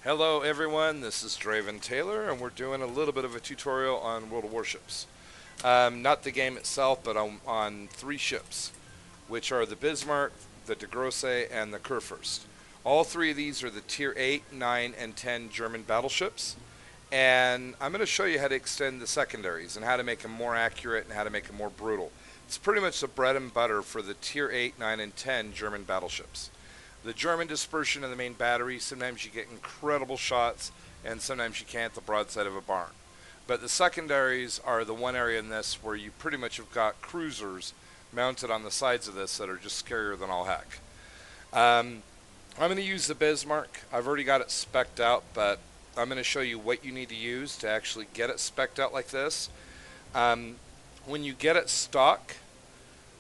Hello everyone, this is Draven Taylor and we're doing a little bit of a tutorial on World of Warships. Not the game itself, but on three ships, which are the Bismarck, the De Grosse, and the Kurfürst. All three of these are the Tier 8, 9, and 10 German battleships. And I'm going to show you how to extend the secondaries and how to make them more accurate and how to make them more brutal. It's pretty much the bread and butter for the Tier 8, 9, and 10 German battleships. The German dispersion of the main battery, sometimes you get incredible shots, and sometimes you can't, the broadside of a barn. But the secondaries are the one area in this where you pretty much have got cruisers mounted on the sides of this that are just scarier than all heck. I'm going to use the Bismarck. I've already got it spec'd out, but I'm going to show you what you need to use to actually get it spec'd out like this. When you get it stock,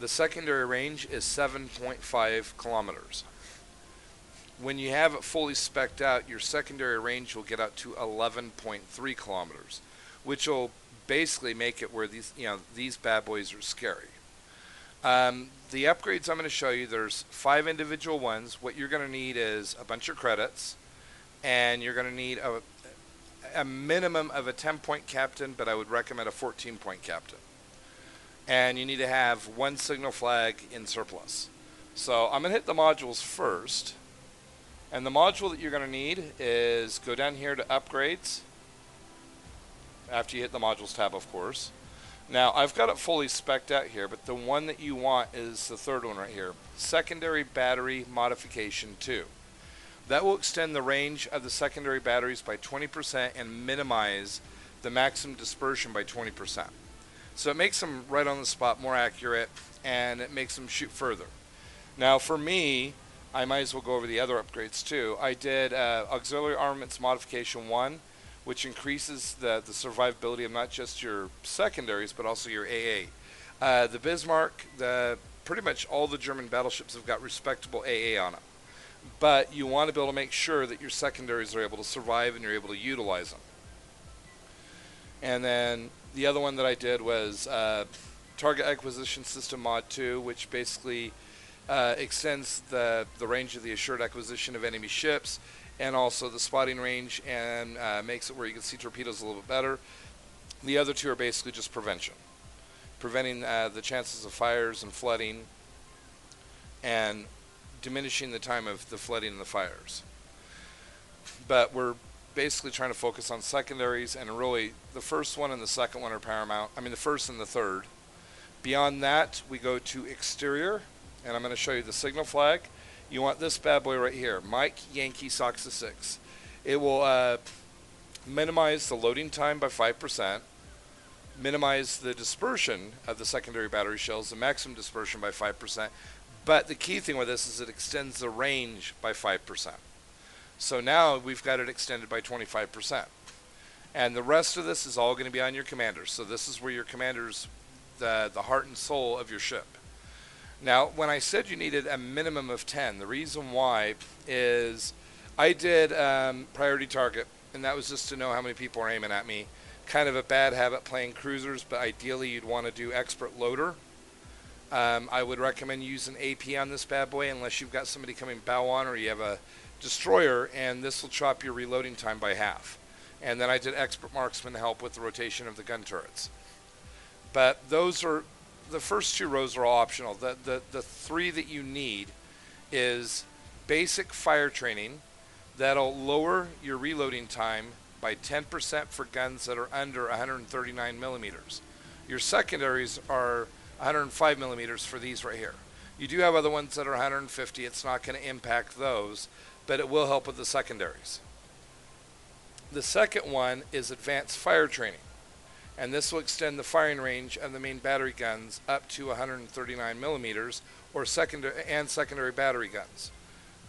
the secondary range is 7.5 kilometers. When you have it fully spec'd out, your secondary range will get out to 11.3 kilometers, which will basically make it where these bad boys are scary. The upgrades I'm going to show you, there's 5 individual ones. What you're going to need is a bunch of credits, and you're going to need a minimum of a 10-point captain, but I would recommend a 14-point captain. And you need to have 1 signal flag in surplus. So I'm going to hit the modules first. And the module that you're going to need is go down here to upgrades, after you hit the modules tab, of course. Now, I've got it fully spec'd out here, but the one that you want is the third one right here, Secondary Battery Modification 2. That will extend the range of the secondary batteries by 20% and minimize the maximum dispersion by 20%. So it makes them right on the spot more accurate, and it makes them shoot further. Now, for me, I might as well go over the other upgrades too. I did Auxiliary Armaments Modification 1, which increases the survivability of not just your secondaries, but also your AA. The Bismarck, pretty much all the German battleships have got respectable AA on them. But you want to be able to make sure that your secondaries are able to survive and you're able to utilize them. And then the other one that I did was Target Acquisition System Mod 2, which basically extends the range of the assured acquisition of enemy ships, and also the spotting range, and makes it where you can see torpedoes a little bit better. The other two are basically just preventing the chances of fires and flooding, and diminishing the time of the flooding and the fires. But we're basically trying to focus on secondaries, and really the first one and the second one are paramount. I mean, the first and the third. Beyond that, we go to exterior. And I'm going to show you the signal flag. You want this bad boy right here, Mike Yankee Soxa 6. It will minimize the loading time by 5%, minimize the dispersion of the secondary battery shells, the maximum dispersion by 5%. But the key thing with this is it extends the range by 5%. So now we've got it extended by 25%. And the rest of this is all going to be on your commanders. So this is where your commanders, the heart and soul of your ship. Now, when I said you needed a minimum of 10, the reason why is I did priority target, and that was just to know how many people are aiming at me. Kind of a bad habit playing cruisers, but ideally you'd want to do expert loader. I would recommend using AP on this bad boy unless you've got somebody coming bow on or you have a destroyer, and this will chop your reloading time by half. And then I did expert marksman to help with the rotation of the gun turrets. But those are... The first 2 rows are all optional. The 3 that you need is basic fire training. That'll lower your reloading time by 10% for guns that are under 139 millimeters. Your secondaries are 105 millimeters for these right here. You do have other ones that are 150. It's not going to impact those, but it will help with the secondaries. The second one is advanced fire training. And this will extend the firing range of the main battery guns up to 139 millimeters, or secondary battery guns.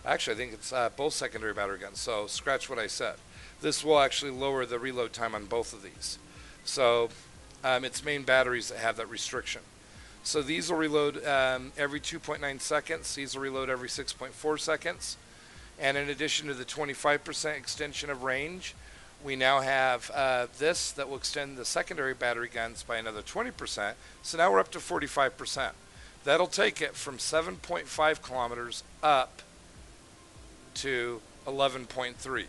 Actually, I think it's both secondary battery guns, so scratch what I said. This will actually lower the reload time on both of these. So it's main batteries that have that restriction. So these will reload every 2.9 seconds. These will reload every 6.4 seconds. And in addition to the 25% extension of range, we now have this that will extend the secondary battery guns by another 20%. So now we're up to 45%. That'll take it from 7.5 kilometers up to 11.3.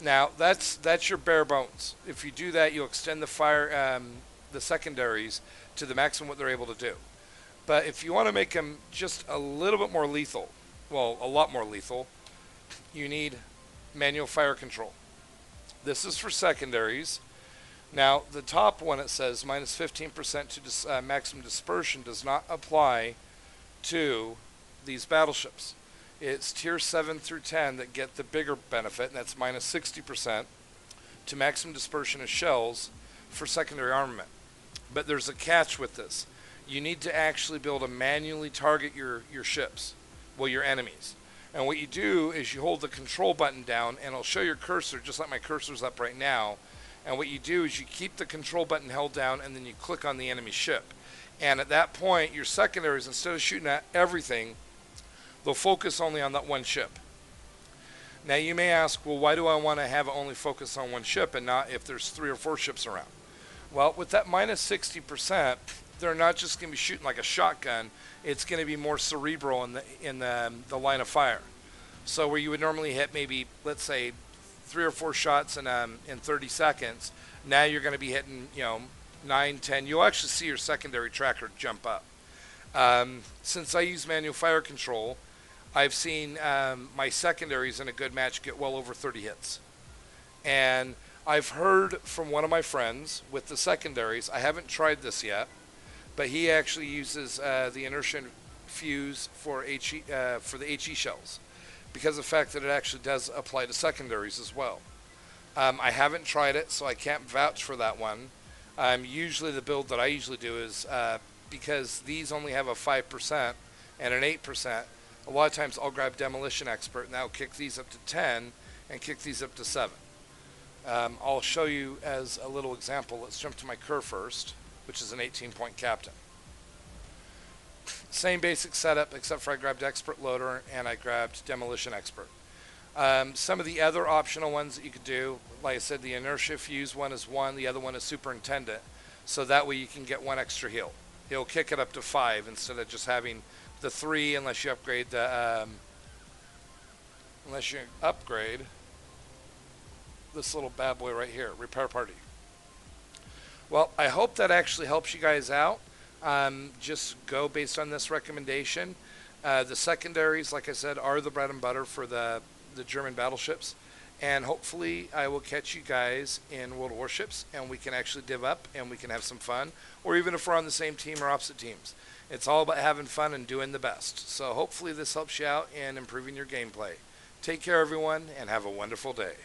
Now that's your bare bones. If you do that, you'll extend the secondaries to the maximum what they're able to do. But if you want to make them just a little bit more lethal, well, a lot more lethal, you need manual fire control. This is for secondaries. Now, the top one, it says minus 15% to maximum dispersion does not apply to these battleships. It's tier 7 through 10 that get the bigger benefit, and that's minus 60% to maximum dispersion of shells for secondary armament. But there's a catch with this. You need to actually be able to manually target your ships, well, your enemies. And what you do is you hold the control button down, and it'll show your cursor, just like my cursor's up right now. And what you do is you keep the control button held down, and then you click on the enemy ship. And at that point, your secondaries, instead of shooting at everything, they'll focus only on that one ship. Now you may ask, well, why do I want to have it only focus on one ship and not if there's 3 or 4 ships around? Well, with that minus 60%, they're not just going to be shooting like a shotgun. It's going to be more cerebral in the line of fire. So where you would normally hit maybe, let's say, 3 or 4 shots in 30 seconds, now you're going to be hitting, 9, 10. You'll actually see your secondary tracker jump up. Since I use manual fire control, I've seen my secondaries in a good match get well over 30 hits. And I've heard from one of my friends with the secondaries, I haven't tried this yet, but he actually uses the inertia fuse for the HE shells, because of the fact that it actually does apply to secondaries as well. I haven't tried it, so I can't vouch for that one. Usually the build that I usually do is, because these only have a 5% and an 8%, a lot of times I'll grab Demolition Expert, and that'll kick these up to 10 and kick these up to 7. I'll show you as a little example. Let's jump to my Kerr first, which is an 18-point captain. Same basic setup, except for I grabbed Expert Loader and I grabbed Demolition Expert. Some of the other optional ones that you could do, like I said, the inertia fuse one is 1, the other one is Superintendent, so that way you can get 1 extra heal. It'll kick it up to 5 instead of just having the 3, unless you upgrade this little bad boy right here, Repair Party. Well, I hope that actually helps you guys out. Just go based on this recommendation. The secondaries, like I said, are the bread and butter for the German battleships. And hopefully I will catch you guys in World of Warships, and we can actually div up and we can have some fun. Or even if we're on the same team or opposite teams. It's all about having fun and doing the best. So hopefully this helps you out in improving your gameplay. Take care, everyone, and have a wonderful day.